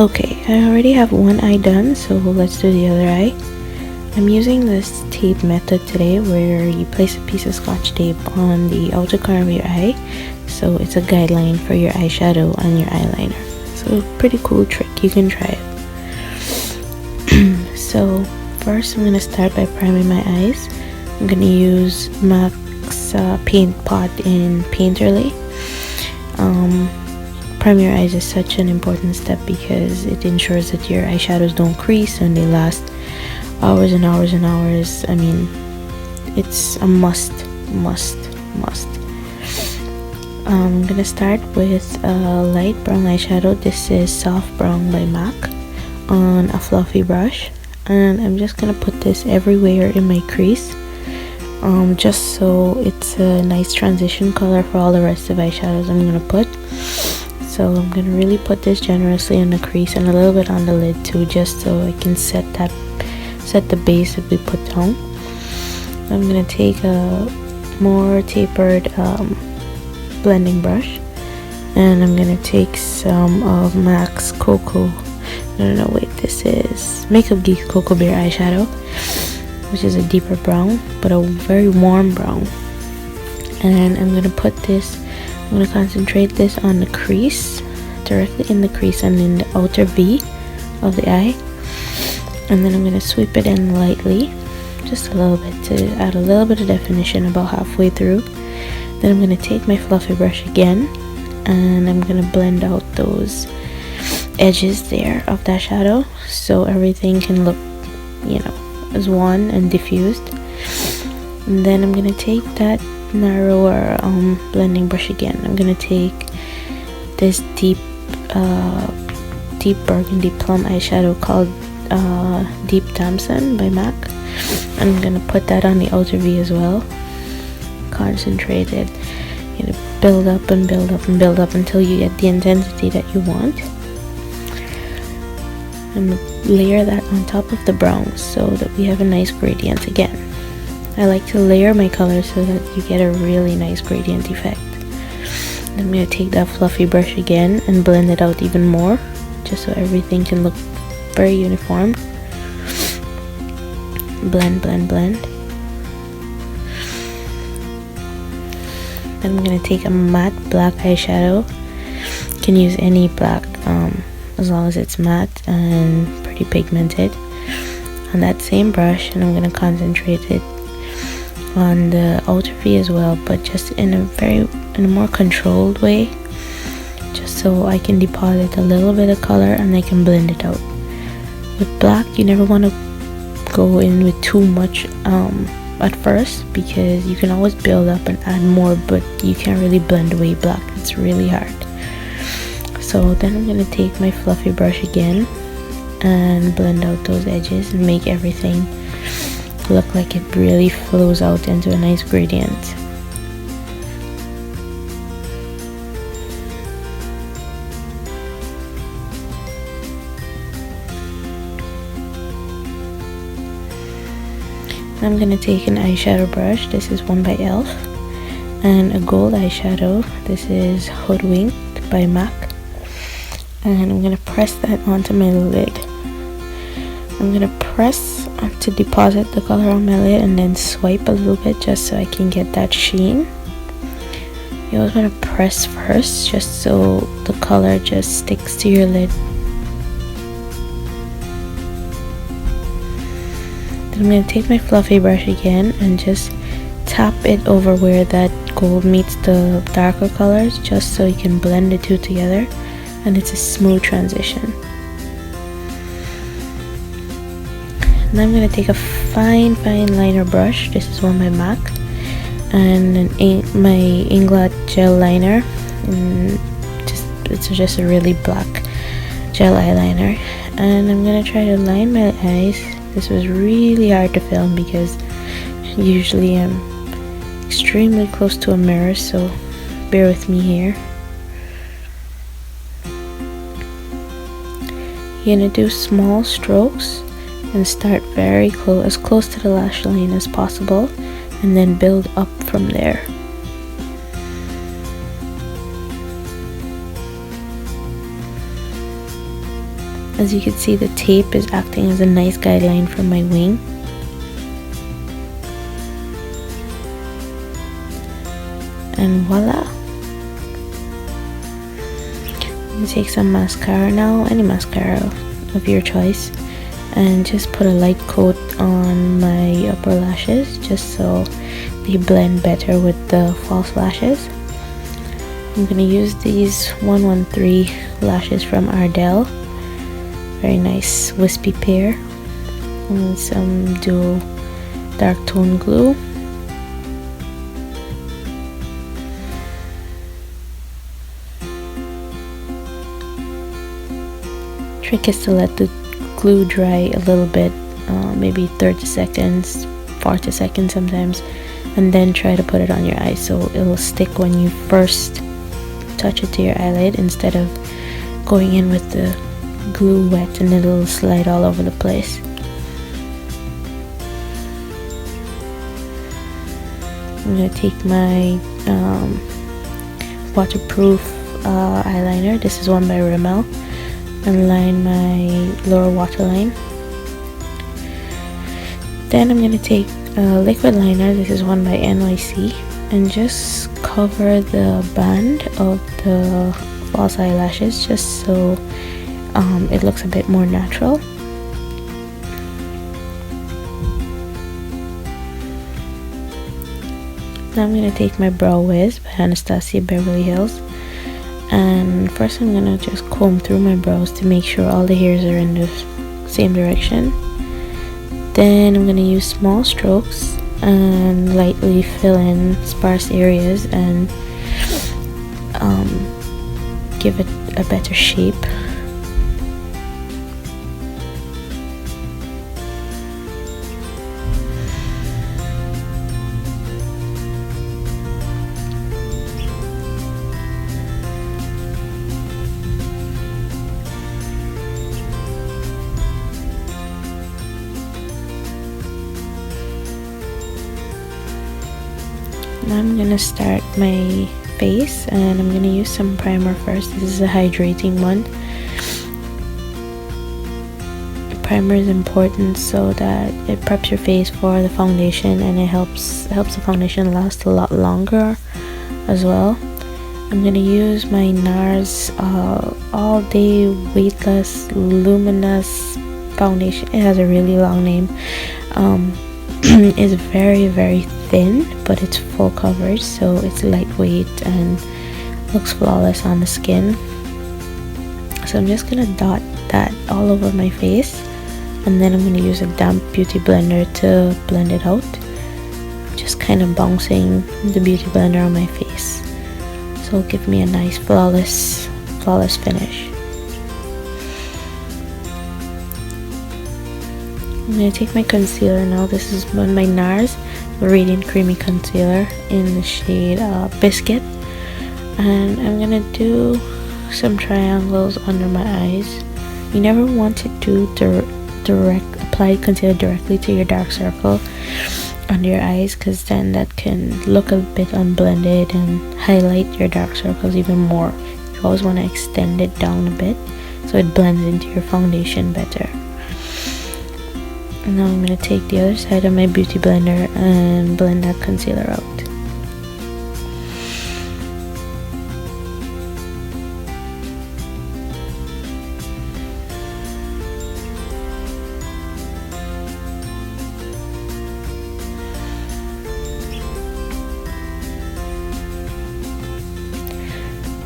Okay, I already have one eye done, so let's do the other eye. I'm using this tape method today where you place a piece of scotch tape on the outer corner of your eye, so it's a guideline for your eyeshadow and your eyeliner. So pretty cool trick, you can try it. So first I'm going to start by priming my eyes. I'm going to use MAC's paint pot in Painterly. Prime your eyes is such an important step because it ensures that your eyeshadows don't crease and they last hours and hours and hours. I mean, it's a must. I'm gonna start with a light brown eyeshadow. This is Soft Brown by MAC on a fluffy brush, and I'm just gonna put this everywhere in my crease, just so it's a nice transition color for all the rest of eyeshadows I'm gonna put. So I'm gonna really put this generously in the crease and a little bit on the lid too, just so I can set the base that we put down. I'm gonna take a more tapered blending brush, and I'm gonna take some of MAC's Cocoa. No, wait, this is Makeup Geek Cocoa Beer eyeshadow, which is a deeper brown, but a very warm brown. And I'm gonna concentrate this on the crease, directly in the crease and in the outer V of the eye. And then I'm going to sweep it in lightly, just a little bit, to add a little bit of definition about halfway through. Then I'm going to take my fluffy brush again, and I'm going to blend out those edges there of that shadow, so everything can look, as one and diffused. And then I'm going to take that narrower blending brush again. I'm going to take this deep burgundy plum eyeshadow called Deep Damson by MAC. I'm gonna put that on the outer V as well. Concentrated, build up and build up and build up until you get the intensity that you want. And layer that on top of the brown so that we have a nice gradient again. I like to layer my colors so that you get a really nice gradient effect. I'm gonna take that fluffy brush again and blend it out even more, just so everything can look very uniform. Blend. Then I'm gonna take a matte black eyeshadow. You can use any black, as long as it's matte and pretty pigmented, on that same brush, and I'm gonna concentrate it on the outer V as well, but just in a more controlled way, just so I can deposit a little bit of color and I can blend it out. With black, you never want to go in with too much at first, because you can always build up and add more, but you can't really blend away black. It's really hard. So then I'm going to take my fluffy brush again and blend out those edges and make everything look like it really flows out into a nice gradient. I'm gonna take an eyeshadow brush. This is one by e.l.f. and a gold eyeshadow. This is Hoodwinked by MAC, and I'm gonna press that onto my lid. I'm gonna press to deposit the color on my lid and then swipe a little bit just so I can get that sheen. You always want to press first, just so the color just sticks to your lid. Then I'm going to take my fluffy brush again and just tap it over where that gold meets the darker colors, just so you can blend the two together and it's a smooth transition. And I'm going to take a fine liner brush. This is one by MAC, and my Inglot gel liner, and it's just a really black gel eyeliner, and I'm going to try to line my eyes. This was really hard to film because usually I'm extremely close to a mirror, so bear with me here. You're going to do small strokes and start very close, as close to the lash line as possible, and then build up from there. As you can see, the tape is acting as a nice guideline for my wing. And voila! I'm gonna take some mascara now, any mascara of your choice, and just put a light coat on my upper lashes just so they blend better with the false lashes. I'm gonna use these 113 lashes from Ardell. Very nice wispy pair. And some dual dark tone glue. Trick is to let the glue dry a little bit, maybe 30 seconds, 40 seconds sometimes, and then try to put it on your eyes so it'll stick when you first touch it to your eyelid, instead of going in with the glue wet and it'll slide all over the place. I'm going to take my waterproof eyeliner. This is one by Rimmel, and line my lower waterline. Then I'm going to take a liquid liner. This is one by NYC, and just cover the band of the false eyelashes just so it looks a bit more natural. Now I'm going to take my Brow Wiz by Anastasia Beverly Hills, and first I'm going to just comb through my brows to make sure all the hairs are in the same direction. Then I'm going to use small strokes and lightly fill in sparse areas and give it a better shape. Now I'm gonna start my face, and I'm gonna use some primer first. This is a hydrating one. The primer is important so that it preps your face for the foundation, and it helps the foundation last a lot longer as well. I'm gonna use my NARS All Day Weightless Luminous Foundation. It has a really long name. It's very thin, but it's full coverage, so it's lightweight and looks flawless on the skin. So I'm just gonna dot that all over my face, and then I'm gonna use a damp beauty blender to blend it out. Just kind of bouncing the beauty blender on my face, so it'll give me a nice flawless finish. I'm going to take my concealer now. This is one of my NARS Radiant Creamy Concealer in the shade Biscuit. And I'm going to do some triangles under my eyes. You never want to do apply concealer directly to your dark circle under your eyes, because then that can look a bit unblended and highlight your dark circles even more. You always want to extend it down a bit so it blends into your foundation better. And now I'm going to take the other side of my beauty blender and blend that concealer out.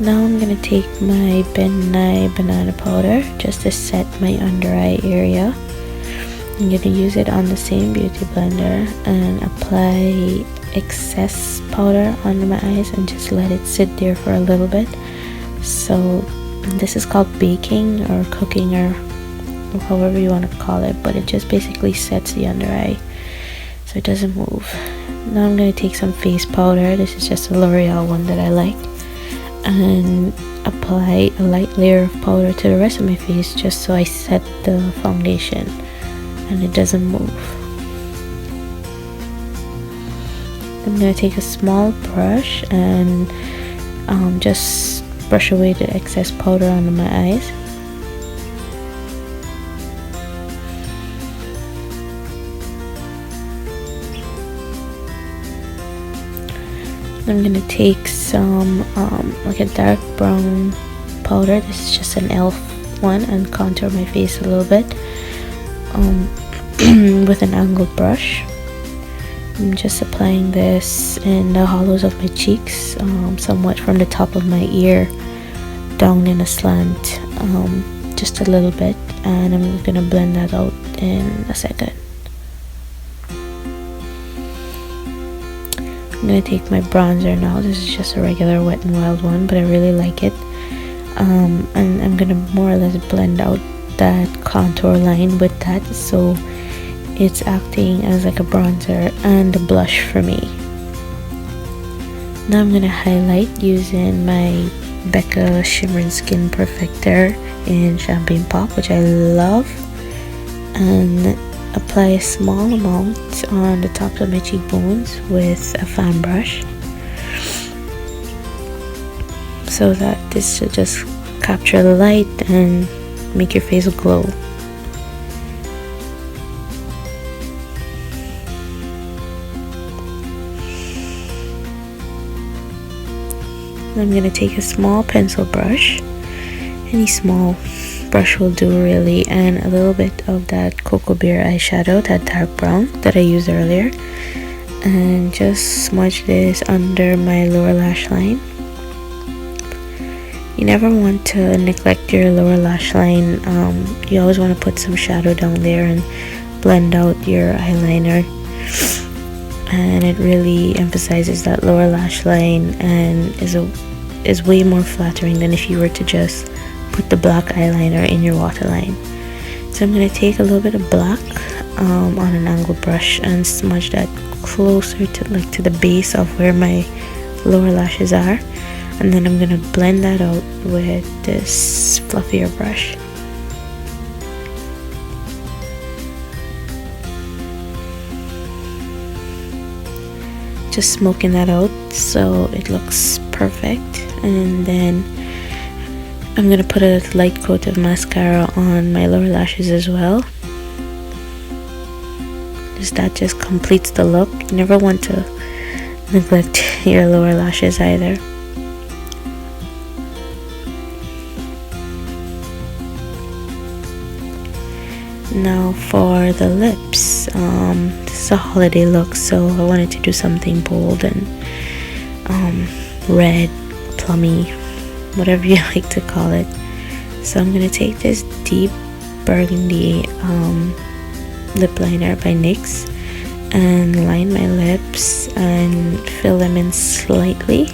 Now I'm going to take my Ben Nye banana powder just to set my under eye area. I'm going to use it on the same beauty blender and apply excess powder under my eyes and just let it sit there for a little bit. So this is called baking or cooking, or however you want to call it, but it just basically sets the under eye so it doesn't move. Now I'm going to take some face powder. This is just a L'Oreal one that I like, and apply a light layer of powder to the rest of my face just so I set the foundation and it doesn't move. I'm going to take a small brush and just brush away the excess powder under my eyes. I'm gonna take some like a dark brown powder. This is just an e.l.f. one, and contour my face a little bit with an angled brush. I'm just applying this in the hollows of my cheeks, somewhat from the top of my ear down in a slant, just a little bit, and I'm gonna blend that out in a second. I'm gonna take my bronzer now. This is just a regular Wet n Wild one, but I really like it. And I'm gonna more or less blend out that contour line with that, so it's acting as like a bronzer and a blush for me. Now I'm gonna highlight using my Becca Shimmer Skin Perfector in Champagne Pop, which I love, and apply a small amount on the tops of my cheekbones with a fan brush, so that this should just capture the light and make your face glow. I'm going to take a small pencil brush, any small brush will do really, and a little bit of that Cocoa Beer eyeshadow, that dark brown that I used earlier, and just smudge this under my lower lash line. You never want to neglect your lower lash line. You always want to put some shadow down there and blend out your eyeliner, and it really emphasizes that lower lash line and is way more flattering than if you were to just put the black eyeliner in your waterline. So I'm going to take a little bit of black on an angled brush and smudge that closer to the base of where my lower lashes are, and then I'm going to blend that out with this fluffier brush. Just smoking that out so it looks perfect, and then I'm gonna put a light coat of mascara on my lower lashes as well. That just completes the look. You never want to neglect your lower lashes either. Now for the lips, this is a holiday look, so I wanted to do something bold and red, plummy, whatever you like to call it. So I'm going to take this deep burgundy lip liner by NYX and line my lips and fill them in slightly,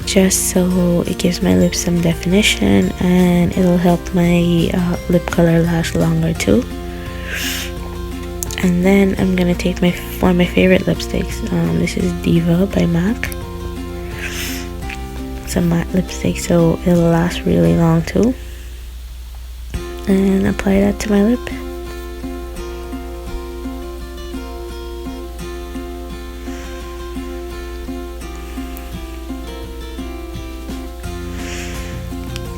just so it gives my lips some definition, and it'll help my lip color last longer too. And then I'm gonna take one of my favorite lipsticks. This is Diva by MAC. It's a matte lipstick, so it'll last really long too, and apply that to my lip.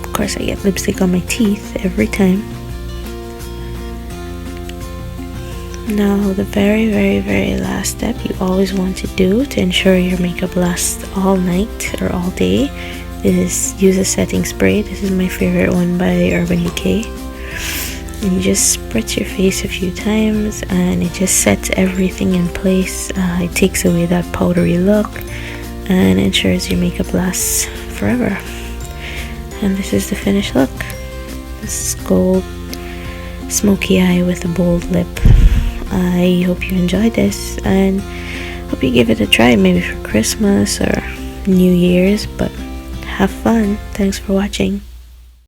Of course, I get lipstick on my teeth every time. Now the very last step you always want to do to ensure your makeup lasts all night or all day is use a setting spray. This is my favorite one by Urban Decay. And you just spritz your face a few times and it just sets everything in place. It takes away that powdery look and ensures your makeup lasts forever. And this is the finished look. This is gold smoky eye with a bold lip. I hope you enjoyed this and hope you give it a try, maybe for Christmas or New Year's, but have fun. Thanks for watching.